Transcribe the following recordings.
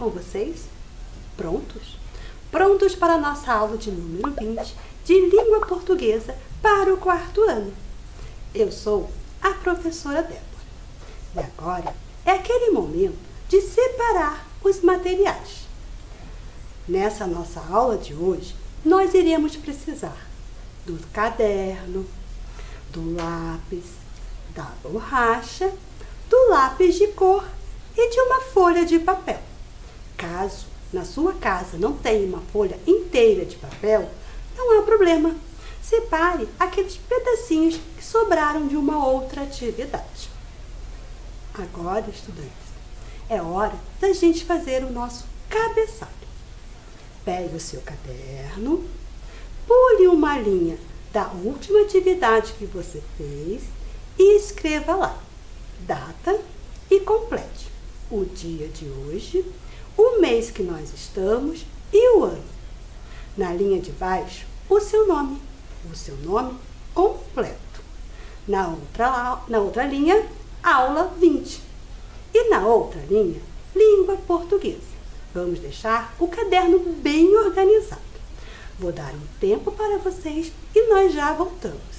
com vocês? Prontos? Prontos para a nossa aula de número 20 de língua portuguesa para o 4º ano. Eu sou a professora Débora. E agora é aquele momento de separar os materiais. Nessa nossa aula de hoje, nós iremos precisar do caderno, do lápis, da borracha, do lápis de cor e de uma folha de papel. Caso na sua casa não tenha uma folha inteira de papel, não há problema. Separe aqueles pedacinhos que sobraram de uma outra atividade. Agora, estudantes, é hora da gente fazer o nosso cabeçalho. Pegue o seu caderno, pule uma linha da última atividade que você fez e escreva lá data e complete o dia de hoje, o mês que nós estamos e o ano. Na linha de baixo, o seu nome completo. Na outra linha, aula 20. E na outra linha, língua portuguesa. Vamos deixar o caderno bem organizado. Vou dar um tempo para vocês e nós já voltamos.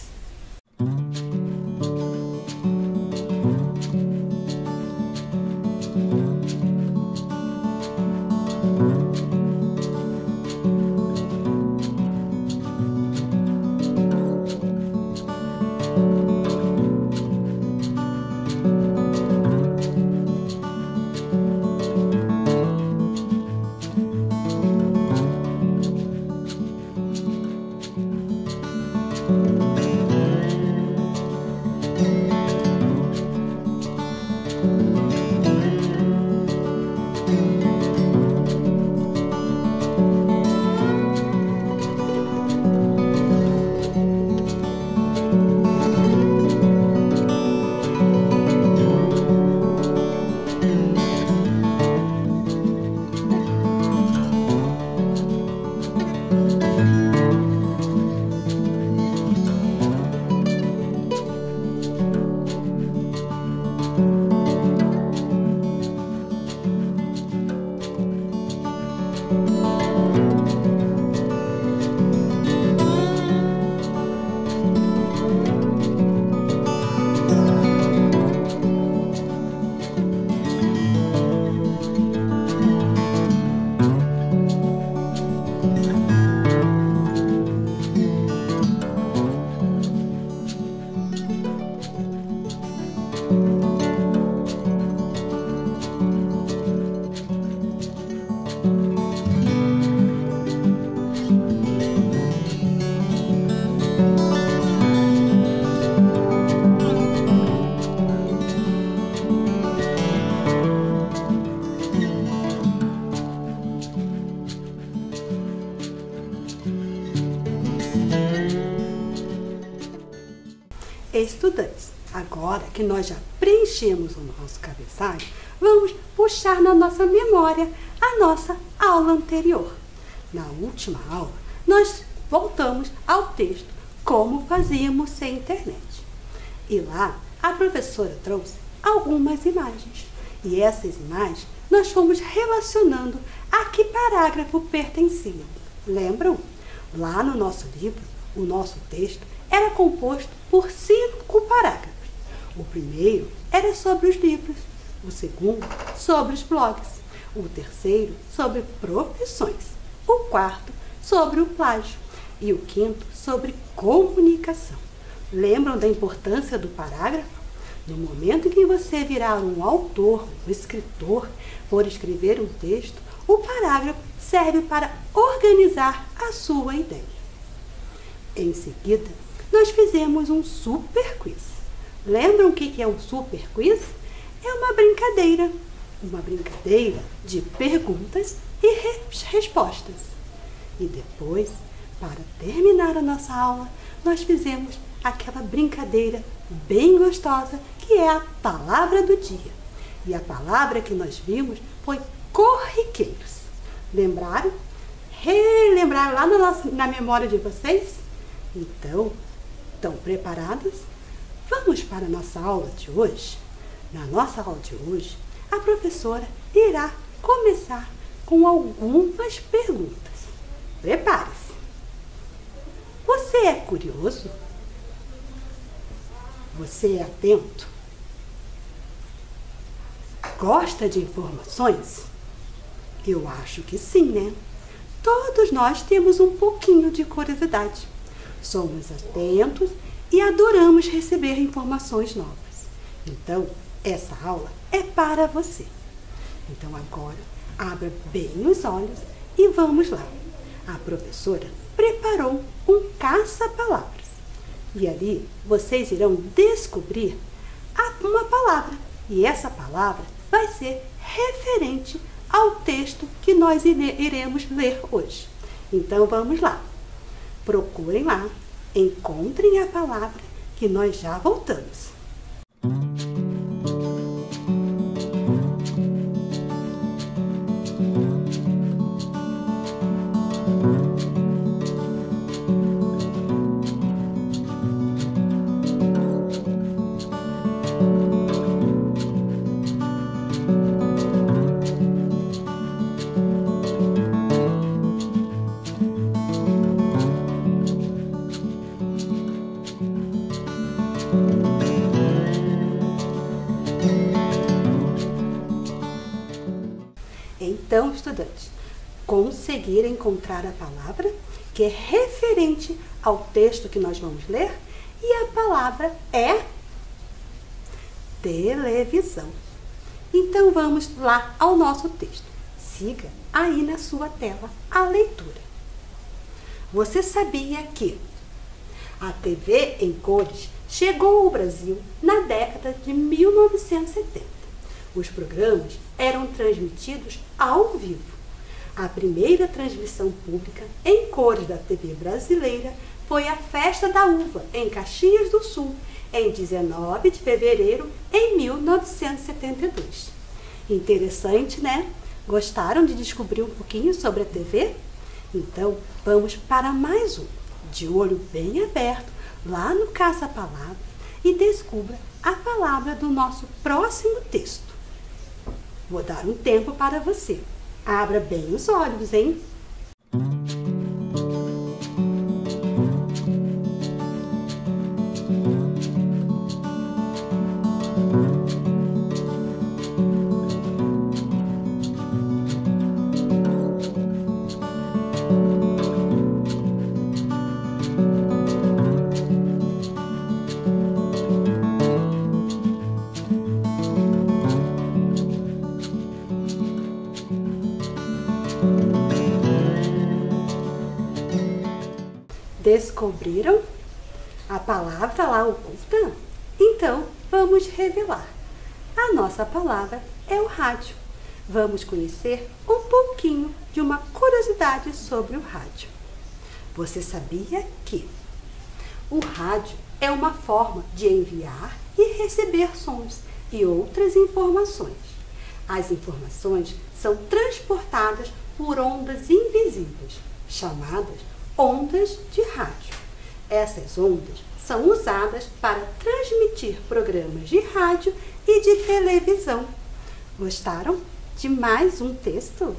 Estudantes, agora que nós já preenchemos o nosso cabeçalho, vamos puxar na nossa memória a nossa aula anterior. Na última aula, nós voltamos ao texto Como Fazíamos Sem Internet. E lá, a professora trouxe algumas imagens. E essas imagens nós fomos relacionando a que parágrafo pertenciam. Lembram? Lá no nosso livro, o nosso texto era composto por 5 parágrafos. O primeiro era sobre os livros, o segundo sobre os blogs, o terceiro sobre profissões, o quarto sobre o plágio e o quinto sobre comunicação. Lembram da importância do parágrafo? No momento em que você virar um autor, um escritor, for escrever um texto, o parágrafo serve para organizar a sua ideia. Em seguida, nós fizemos um super quiz. Lembram o que é um super quiz? É uma brincadeira de perguntas e respostas. E depois, para terminar a nossa aula, nós fizemos aquela brincadeira bem gostosa que é a palavra do dia. E a palavra que nós vimos foi corriqueiros. Lembraram? Relembraram lá na memória de vocês? Então, estão preparados? Vamos para a nossa aula de hoje? Na nossa aula de hoje, a professora irá começar com algumas perguntas. Prepare-se. Você é curioso? Você é atento? Gosta de informações? Eu acho que sim, né? Todos nós temos um pouquinho de curiosidade. Somos atentos e adoramos receber informações novas. Então, essa aula é para você. Então, agora, abra bem os olhos e vamos lá. A professora preparou um caça-palavras. E ali vocês irão descobrir uma palavra. E essa palavra vai ser referente ao texto que nós iremos ler hoje. Então, vamos lá. Procurem lá, encontrem a palavra que nós já voltamos. Então, estudantes, conseguiram encontrar a palavra que é referente ao texto que nós vamos ler? E a palavra é televisão. Então, vamos lá ao nosso texto. Siga aí na sua tela a leitura. Você sabia que a TV em cores chegou ao Brasil na década de 1970. Os programas eram transmitidos ao vivo. A primeira transmissão pública em cores da TV brasileira foi a Festa da Uva, em Caxias do Sul, em 19 de fevereiro de 1972. Interessante, né? Gostaram de descobrir um pouquinho sobre a TV? Então, vamos para mais um, de olho bem aberto, lá no Caça-Palavras, e descubra a palavra do nosso próximo texto. Vou dar um tempo para você. Abra bem os olhos, hein? Descobriram a palavra lá oculta? Então, vamos revelar. A nossa palavra é o rádio. Vamos conhecer um pouquinho de uma curiosidade sobre o rádio. Você sabia que o rádio é uma forma de enviar e receber sons e outras informações. As informações são transportadas por ondas invisíveis, chamadas ondas de rádio. Essas ondas são usadas para transmitir programas de rádio e de televisão. Gostaram de mais um texto?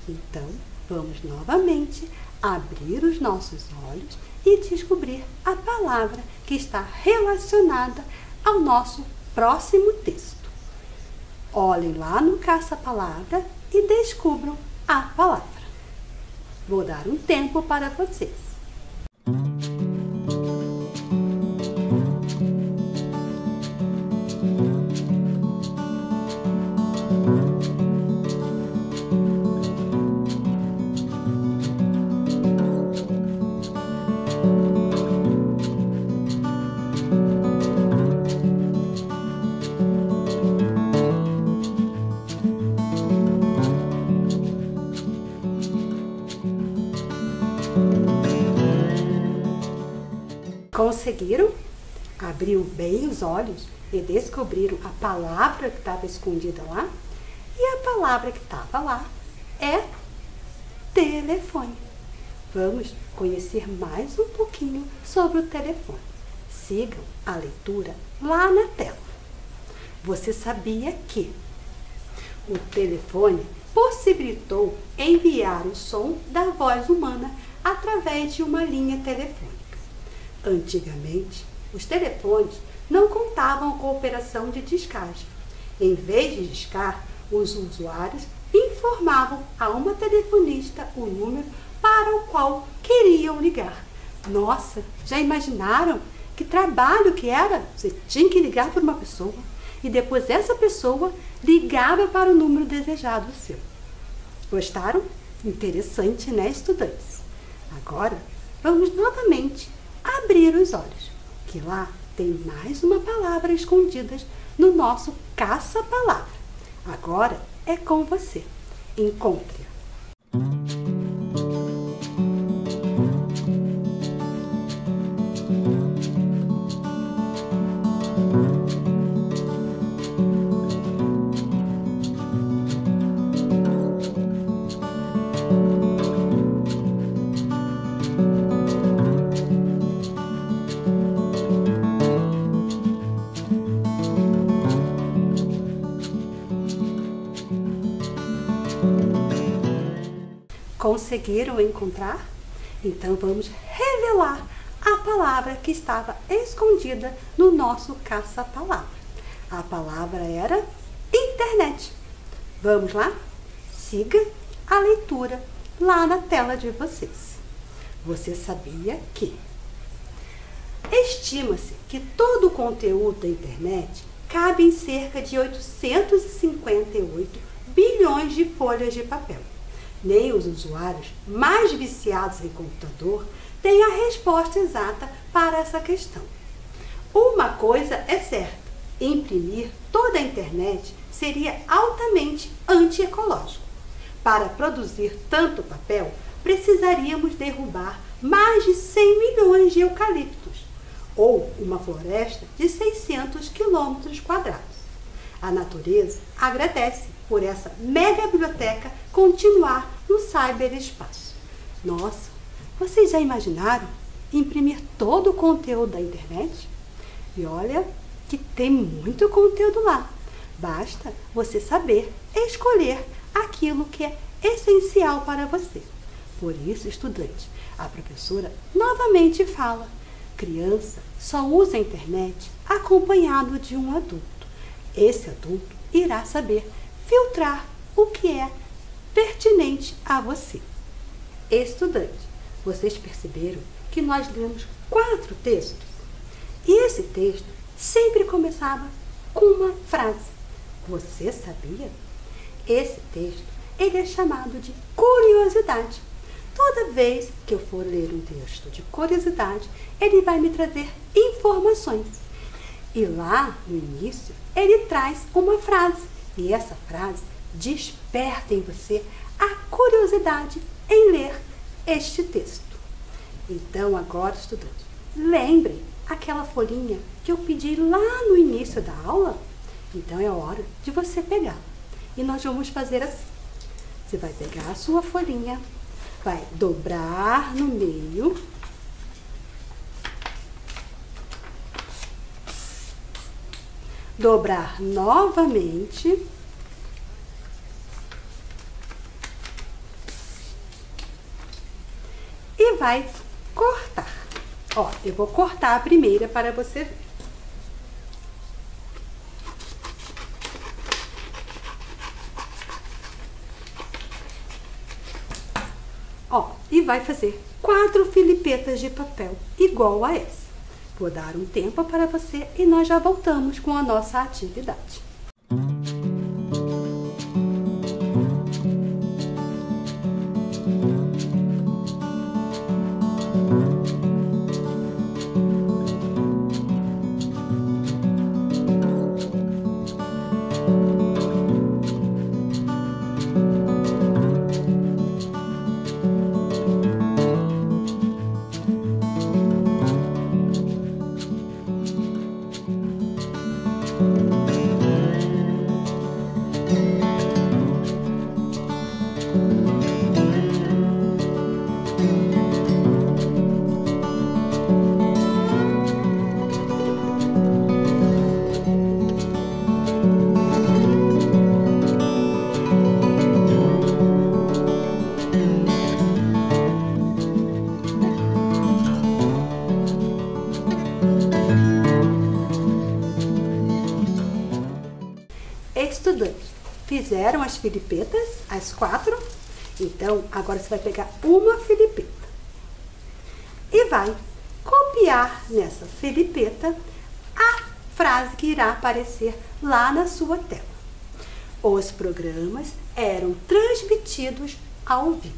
Então, vamos novamente abrir os nossos olhos e descobrir a palavra que está relacionada ao nosso próximo texto. Olhem lá no caça-palavra e descubram a palavra. Vou dar um tempo para vocês. Conseguiram? Abriu bem os olhos e descobriram a palavra que estava escondida lá? E a palavra que estava lá é telefone. Vamos conhecer mais um pouquinho sobre o telefone. Sigam a leitura lá na tela. Você sabia que o telefone possibilitou enviar o som da voz humana através de uma linha telefônica. Antigamente, os telefones não contavam com a operação de descagem. Em vez de discar, os usuários informavam a uma telefonista o número para o qual queriam ligar. Nossa, já imaginaram que trabalho que era? Você tinha que ligar para uma pessoa e depois essa pessoa ligava para o número desejado seu. Gostaram? Interessante, né, estudantes? Agora, vamos novamente abrir os olhos, que lá tem mais uma palavra escondida no nosso caça-palavra. Agora é com você. Encontre-a. Conseguiram encontrar? Então vamos revelar a palavra que estava escondida no nosso caça-palavra. A palavra era internet. Vamos lá? Siga a leitura lá na tela de vocês. Você sabia que estima-se que todo o conteúdo da internet cabe em cerca de 858 bilhões de folhas de papel. Nem os usuários mais viciados em computador têm a resposta exata para essa questão. Uma coisa é certa: imprimir toda a internet seria altamente antiecológico. Para produzir tanto papel, precisaríamos derrubar mais de 100 milhões de eucaliptos, ou uma floresta de 600 quilômetros quadrados. A natureza agradece por essa mega biblioteca continuar no cyberespaço. Nossa, vocês já imaginaram imprimir todo o conteúdo da internet? E olha que tem muito conteúdo lá. Basta você saber escolher aquilo que é essencial para você. Por isso, estudante, a professora novamente fala: criança só usa a internet acompanhado de um adulto. Esse adulto irá saber filtrar o que é pertinente a você. Estudante, vocês perceberam que nós lemos 4 textos? E esse texto sempre começava com uma frase. Você sabia? Esse texto, ele é chamado de curiosidade. Toda vez que eu for ler um texto de curiosidade, ele vai me trazer informações. E lá no início, ele traz uma frase. E essa frase desperta em você a curiosidade em ler este texto. Então, agora, estudante, lembre aquela folhinha que eu pedi lá no início da aula? Então, é hora de você pegá-la. E nós vamos fazer assim. Você vai pegar a sua folhinha, vai dobrar no meio, dobrar novamente e vai cortar. Ó, eu vou cortar a primeira para você ver. Ó, e vai fazer 4 filipetas de papel igual a essa. Vou dar um tempo para você e nós já voltamos com a nossa atividade. Estudantes, fizeram as filipetas, as 4? Então, agora você vai pegar uma filipeta e vai copiar nessa filipeta a frase que irá aparecer lá na sua tela. Os programas eram transmitidos ao vivo.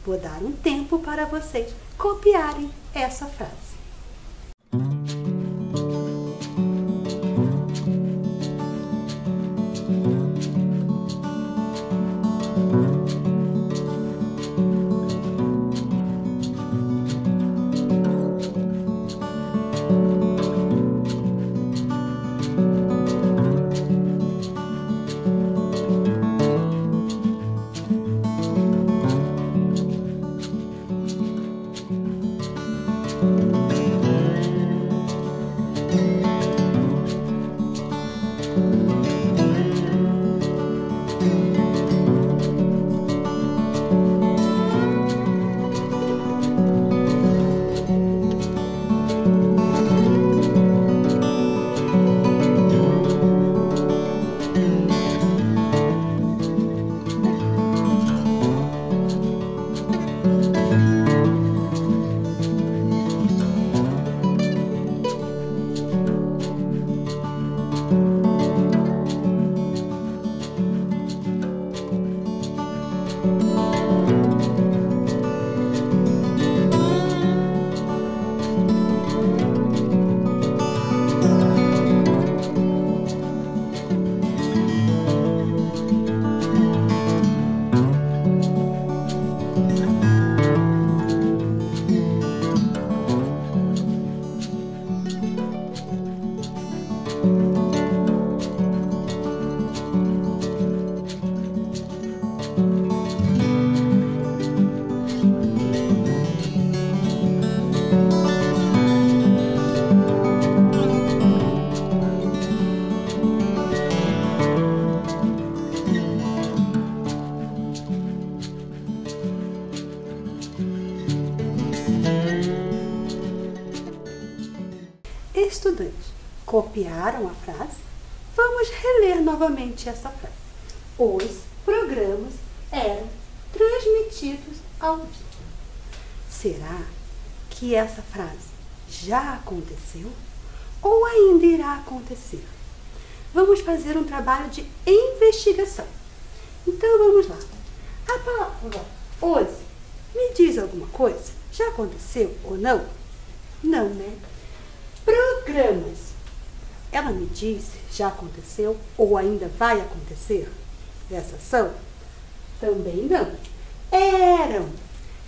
Vou dar um tempo para vocês copiarem essa frase. Estudantes, copiaram a frase? Vamos reler novamente essa frase. Os programas eram transmitidos ao vivo. Será que essa frase já aconteceu ou ainda irá acontecer? Vamos fazer um trabalho de investigação. Então vamos lá. A palavra hoje me diz alguma coisa? Já aconteceu ou não? Não, né? Programas. Ela me disse, já aconteceu ou ainda vai acontecer essa ação? Também não. Eram.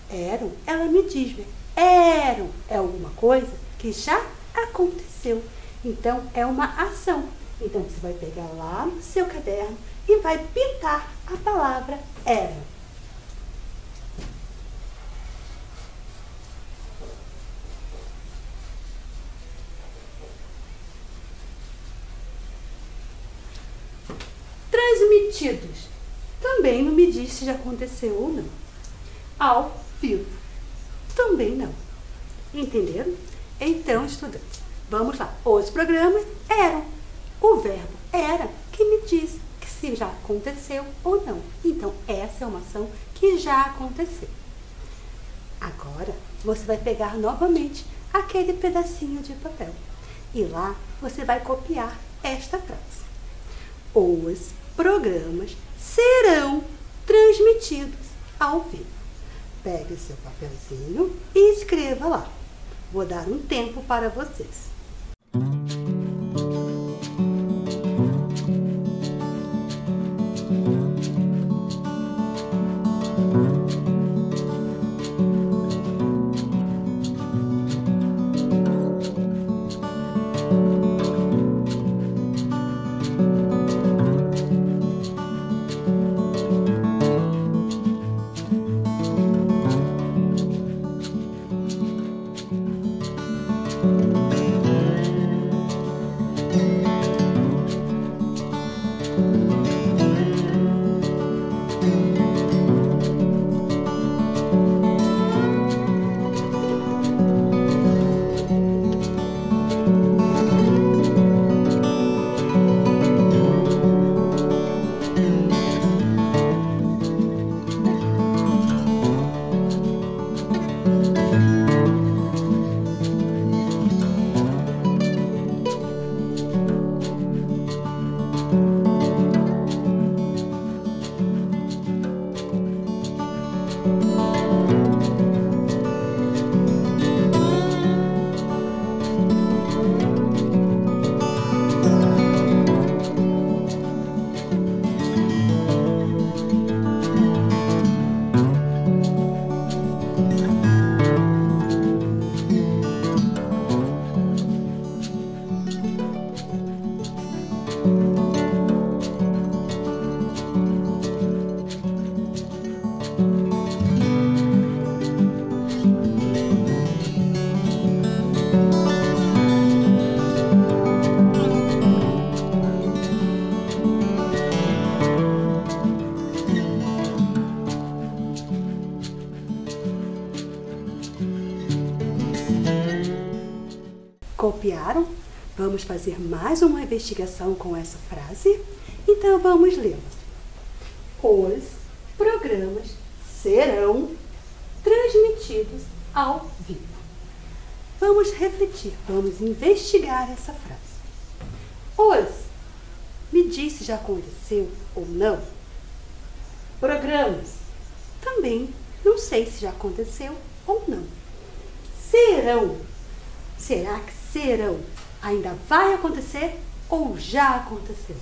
Eram, ela me diz, né? Eram é alguma coisa que já aconteceu. Então, é uma ação. Então, você vai pegar lá no seu caderno e vai pintar a palavra era. Transmitidos. Também não me diz se já aconteceu ou não. Ao vivo. Também não. Entenderam? Então, estudantes, vamos lá. Os programas eram. O verbo era que me diz que se já aconteceu ou não. Então, essa é uma ação que já aconteceu. Agora, você vai pegar novamente aquele pedacinho de papel. E lá, você vai copiar esta frase. Os programas serão transmitidos ao vivo. Pegue seu papelzinho e escreva lá. Vou dar um tempo para vocês. Gostaram? Vamos fazer mais uma investigação com essa frase? Então vamos lê-la. Os programas serão transmitidos ao vivo. Vamos refletir, vamos investigar essa frase. Os, me diz se já aconteceu ou não. Programas, também não sei se já aconteceu ou não. Serão, será que serão ainda vai acontecer ou já aconteceu?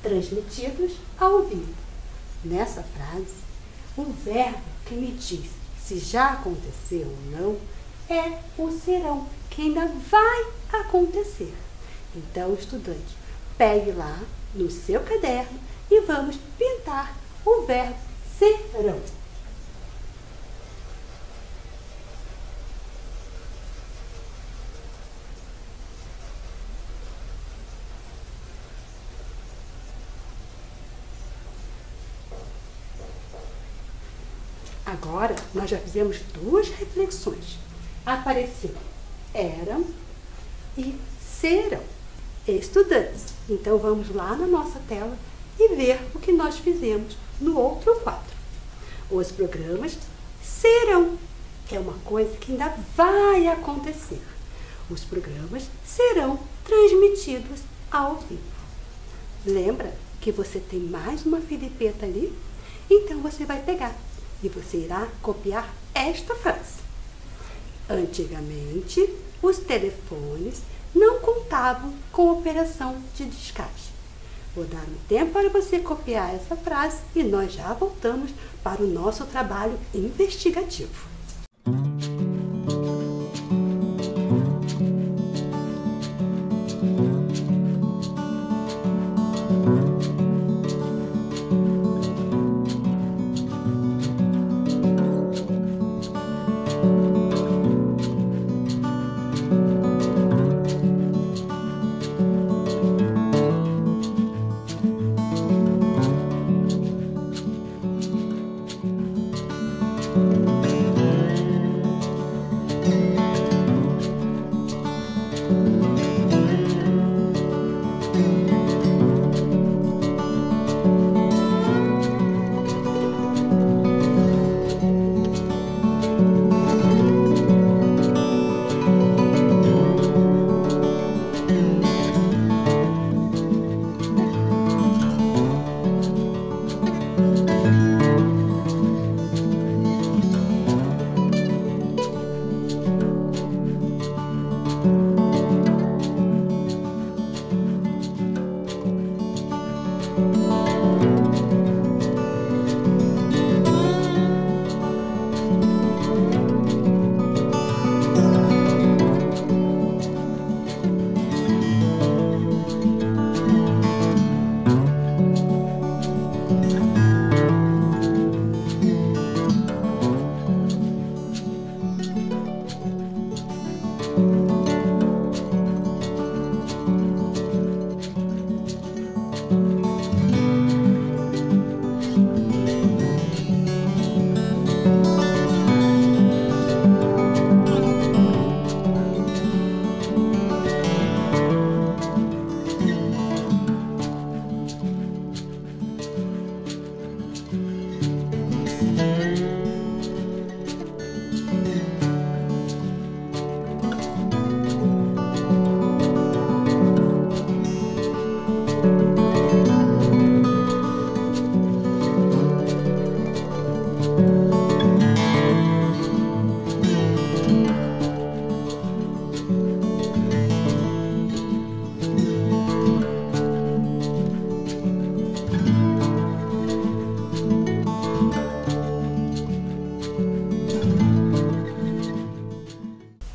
Transmitidos ao vivo. Nessa frase, o verbo que me diz se já aconteceu ou não é o serão, que ainda vai acontecer. Então, estudante, pegue lá no seu caderno e vamos pintar o verbo serão. Agora, nós já fizemos duas reflexões. Apareceu eram e serão. Estudantes, então vamos lá na nossa tela e ver o que nós fizemos no outro quadro. Os programas serão. É uma coisa que ainda vai acontecer. Os programas serão transmitidos ao vivo. Lembra que você tem mais uma filipeta ali? Então você vai pegar e você irá copiar esta frase. Antigamente, os telefones não contavam com operação de descarte. Vou dar um tempo para você copiar essa frase e nós já voltamos para o nosso trabalho investigativo.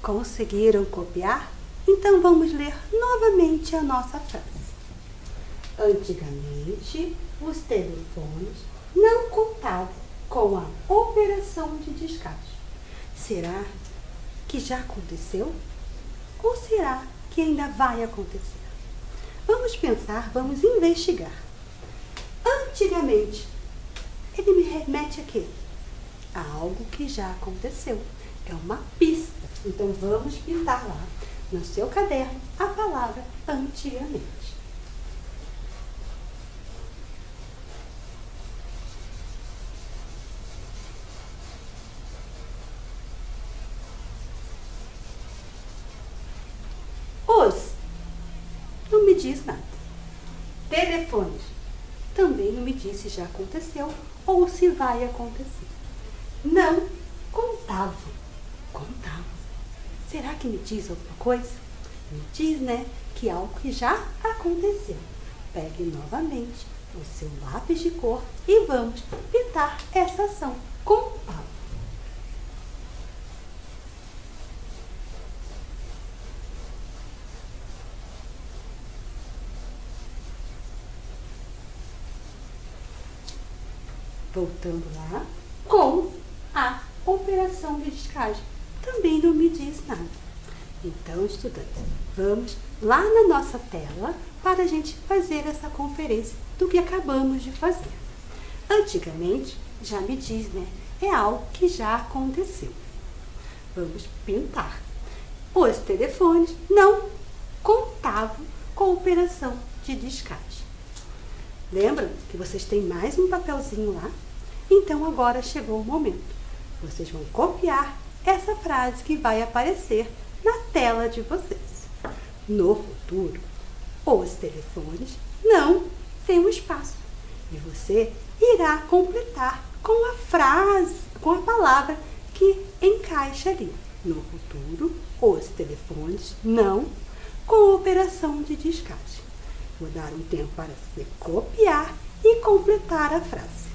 Conseguiram copiar? Então vamos ler novamente a nossa frase. Antigamente, os telefones não contavam com a operação de descarte. Será que já aconteceu? Ou será que ainda vai acontecer? Vamos pensar, vamos investigar. Antigamente, ele me remete a quê? A algo que já aconteceu. É uma pista. Então vamos pintar lá no seu caderno a palavra antigamente. Os não me diz nada. Telefones também não me diz se já aconteceu ou se vai acontecer. Não contavam. Contavam. Será que me diz alguma coisa? Me diz, né, que é algo que já aconteceu. Pegue novamente o seu lápis de cor e vamos pintar essa ação. Contavam. Voltando lá, com a operação de descarte. Também não me diz nada. Então, estudantes, vamos lá na nossa tela para a gente fazer essa conferência do que acabamos de fazer. Antigamente, já me diz, né? É algo que já aconteceu. Vamos pintar. Os telefones não contavam com a operação de descarte. Lembram que vocês têm mais um papelzinho lá? Então agora chegou o momento. Vocês vão copiar essa frase que vai aparecer na tela de vocês. No futuro, os telefones não têm um espaço. E você irá completar com a frase, com a palavra que encaixa ali. No futuro, os telefones não com operação de descarte. Vou dar um tempo para você copiar e completar a frase.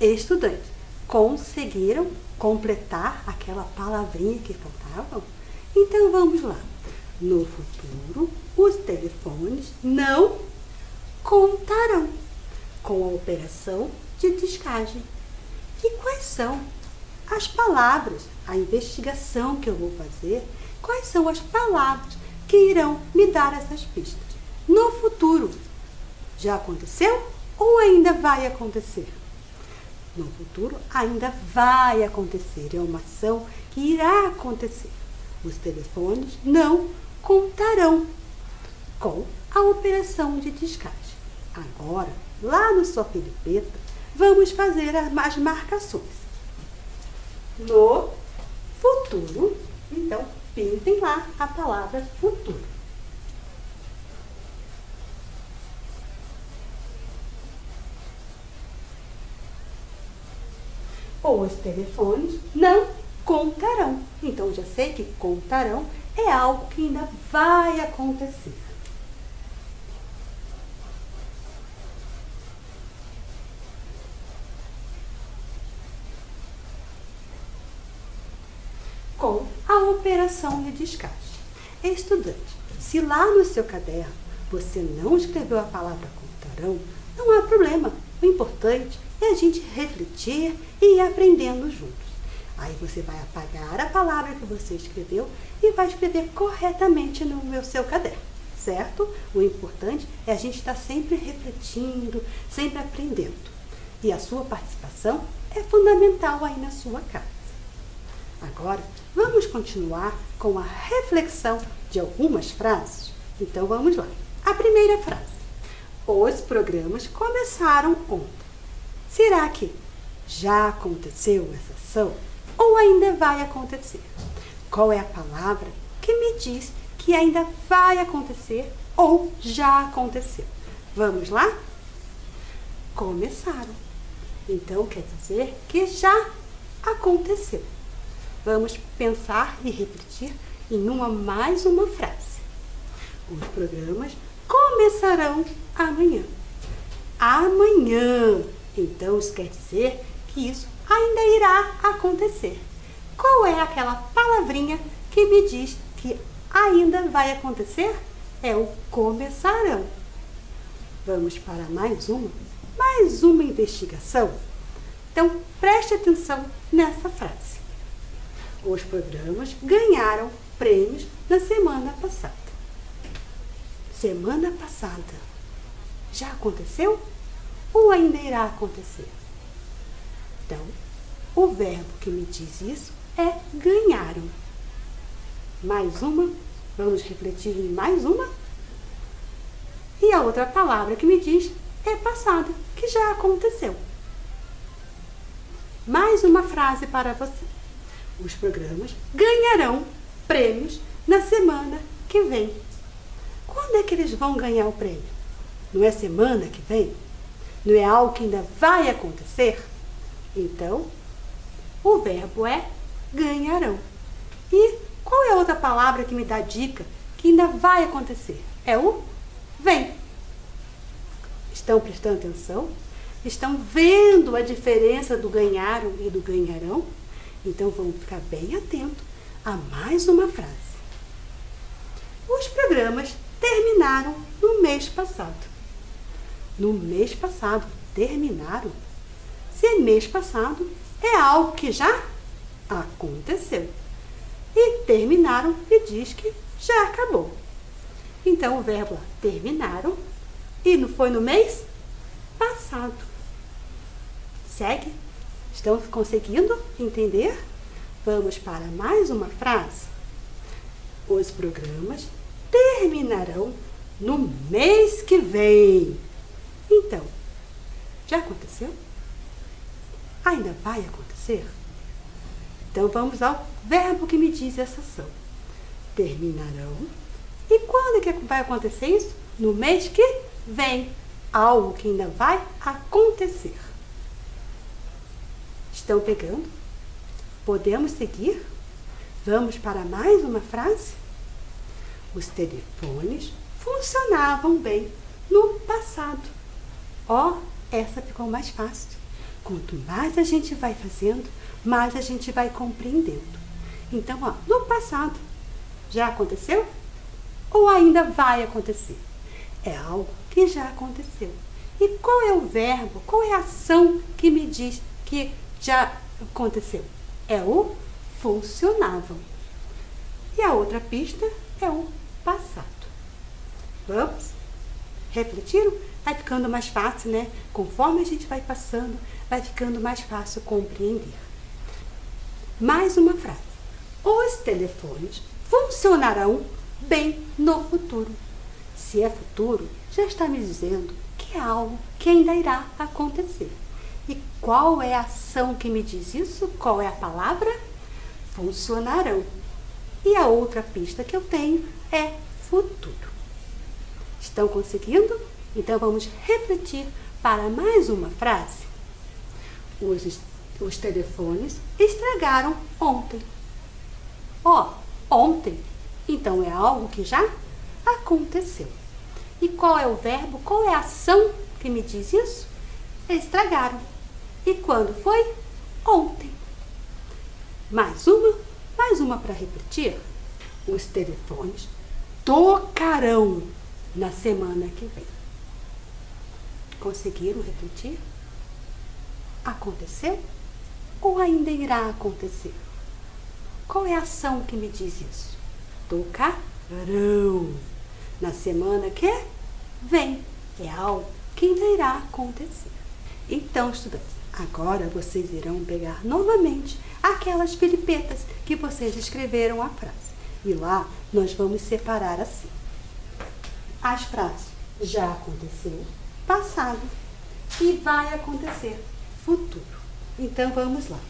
Estudantes, conseguiram completar aquela palavrinha que faltava? Então vamos lá. No futuro, os telefones não contarão com a operação de descagem. E quais são as palavras, a investigação que eu vou fazer, quais são as palavras que irão me dar essas pistas? No futuro, já aconteceu ou ainda vai acontecer? No futuro, ainda vai acontecer, é uma ação que irá acontecer. Os telefones não contarão com a operação de descarte. Agora, lá no sua filipeta, vamos fazer as marcações. No futuro, então, pintem lá a palavra futuro. Os telefones não contarão. Então, já sei que contarão é algo que ainda vai acontecer. Com a operação de descarte. Estudante, se lá no seu caderno você não escreveu a palavra contarão, não há problema. O importante é a gente refletir e ir aprendendo juntos. Aí você vai apagar a palavra que você escreveu e vai escrever corretamente no seu caderno, certo? O importante é a gente estar sempre refletindo, sempre aprendendo. E a sua participação é fundamental aí na sua casa. Agora, vamos continuar com a reflexão de algumas frases? Então, vamos lá. A primeira frase. Os programas começaram ontem. Será que já aconteceu essa ação ou ainda vai acontecer? Qual é a palavra que me diz que ainda vai acontecer ou já aconteceu? Vamos lá? Começaram. Então, quer dizer que já aconteceu. Vamos pensar e refletir em mais uma frase. Os programas começarão amanhã. Amanhã. Então, isso quer dizer que isso ainda irá acontecer. Qual é aquela palavrinha que me diz que ainda vai acontecer? É o começarão. Vamos para mais uma investigação. Então, preste atenção nessa frase. Os programas ganharam prêmios na semana passada. Semana passada já aconteceu ou ainda irá acontecer? Então, o verbo que me diz isso é ganharam. Mais uma, vamos refletir em mais uma. E a outra palavra que me diz é passado, que já aconteceu. Mais uma frase para você. Os programas ganharão prêmios na semana que vem. Quando é que eles vão ganhar o prêmio? Não é semana que vem? Não é algo que ainda vai acontecer? Então, o verbo é ganharão. E qual é a outra palavra que me dá dica que ainda vai acontecer? É o vem. Estão prestando atenção? Estão vendo a diferença do ganharam e do ganharão? Então, vamos ficar bem atentos a mais uma frase. Os programas terminaram no mês passado. No mês passado, terminaram. Se mês passado é algo que já aconteceu. E terminaram e diz que já acabou. Então, o verbo terminaram e não foi no mês passado. Segue? Estão conseguindo entender? Vamos para mais uma frase. Os programas terminarão no mês que vem. Então, já aconteceu? Ainda vai acontecer? Então, vamos ao verbo que me diz essa ação. Terminarão. E quando é que vai acontecer isso? No mês que vem. Algo que ainda vai acontecer. Estão pegando? Podemos seguir? Vamos para mais uma frase? Os telefones funcionavam bem no passado. Ó, essa ficou mais fácil. Quanto mais a gente vai fazendo, mais a gente vai compreendendo. Então, ó, no passado, já aconteceu? Ou ainda vai acontecer? É algo que já aconteceu. E qual é o verbo, qual é a ação que me diz que já aconteceu? É o funcionavam. E a outra pista é o passado. Vamos? Refletiram? Vai ficando mais fácil, né? Conforme a gente vai passando, vai ficando mais fácil compreender. Mais uma frase. Os telefones funcionarão bem no futuro. Se é futuro, já está me dizendo que é algo que ainda irá acontecer. E qual é a ação que me diz isso? Qual é a palavra? Funcionarão. E a outra pista que eu tenho é futuro. Estão conseguindo? Então vamos refletir para mais uma frase. Os telefones estragaram ontem. Ontem. Então é algo que já aconteceu. E qual é o verbo? Qual é a ação que me diz isso? Estragaram. E quando foi? Ontem. Mais uma para repetir. Os telefones tocarão na semana que vem. Conseguiram repetir? Aconteceu? Ou ainda irá acontecer? Qual é a ação que me diz isso? Tocarão. Na semana que vem. É algo que ainda irá acontecer. Então, estudantes, agora vocês irão pegar novamente aquelas filipetas que vocês escreveram a frase. E lá nós vamos separar assim. As frases já aconteceu, passado, e vai acontecer, futuro. Então vamos lá.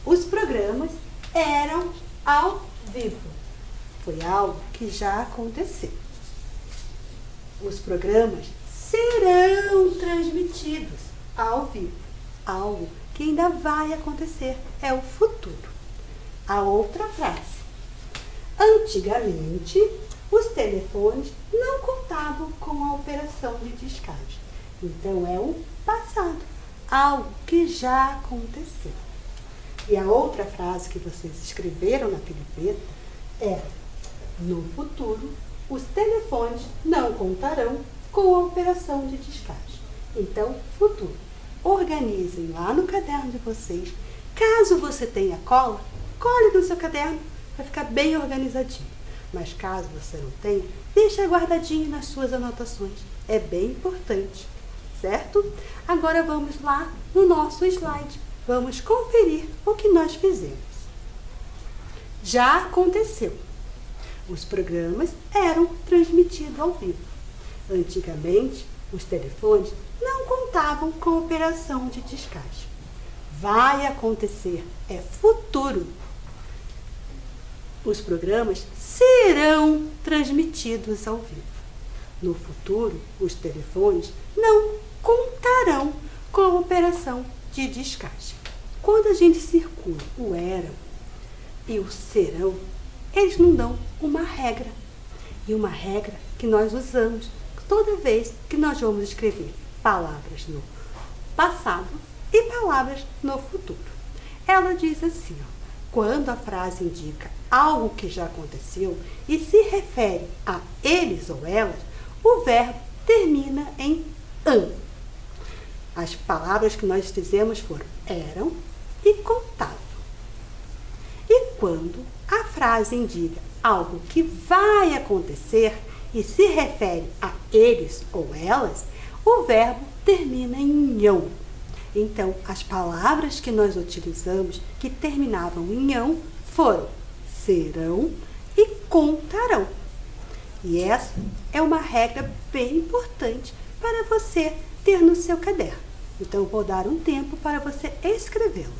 Os programas eram ao vivo. Foi algo que já aconteceu. Os programas serão transmitidos ao vivo. Algo que ainda vai acontecer. É o futuro. A outra frase. Antigamente, os telefones não contavam com a operação de descarte. Então, é o passado. Algo que já aconteceu. E a outra frase que vocês escreveram na filipeta é: no futuro, os telefones não contarão com a operação de descarte. Então, futuro. Organizem lá no caderno de vocês. Caso você tenha cola, cole no seu caderno para ficar bem organizadinho. Mas caso você não tenha, deixa guardadinho nas suas anotações. É bem importante, certo? Agora vamos lá no nosso slide. Vamos conferir o que nós fizemos. Já aconteceu. Os programas eram transmitidos ao vivo. Antigamente, os telefones não contavam com operação de descarte. Vai acontecer, é futuro. Os programas serão transmitidos ao vivo. No futuro, os telefones não contarão com a operação de descarte. Quando a gente circula o eram e o serão, eles não dão uma regra. E uma regra que nós usamos toda vez que nós vamos escrever palavras no passado e palavras no futuro. Ela diz assim, quando a frase indica algo que já aconteceu e se refere a eles ou elas, o verbo termina em an. As palavras que nós fizemos foram eram e contavam. E quando a frase indica algo que vai acontecer e se refere a eles ou elas, o verbo termina em ão. Então, as palavras que nós utilizamos que terminavam em ão foram serão e contarão. E essa é uma regra bem importante para você ter no seu caderno. Então, vou dar um tempo para você escrevê-lo.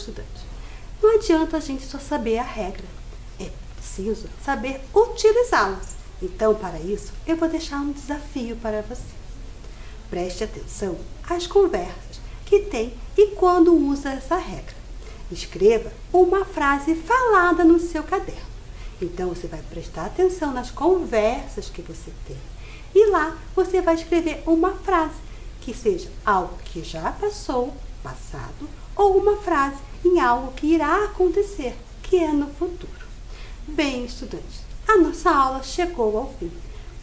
estudante, não adianta a gente só saber a regra. É preciso saber utilizá-las. Então, para isso, eu vou deixar um desafio para você. Preste atenção às conversas que tem e quando usa essa regra. Escreva uma frase falada no seu caderno. Então, você vai prestar atenção nas conversas que você tem. E lá, você vai escrever uma frase que seja algo que já passou, passado, ou uma frase em algo que irá acontecer, que é no futuro. Bem, estudantes, a nossa aula chegou ao fim.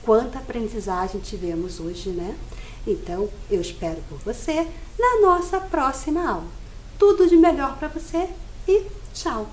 Quanta aprendizagem tivemos hoje, né? Então, eu espero por você na nossa próxima aula. Tudo de melhor para você e tchau!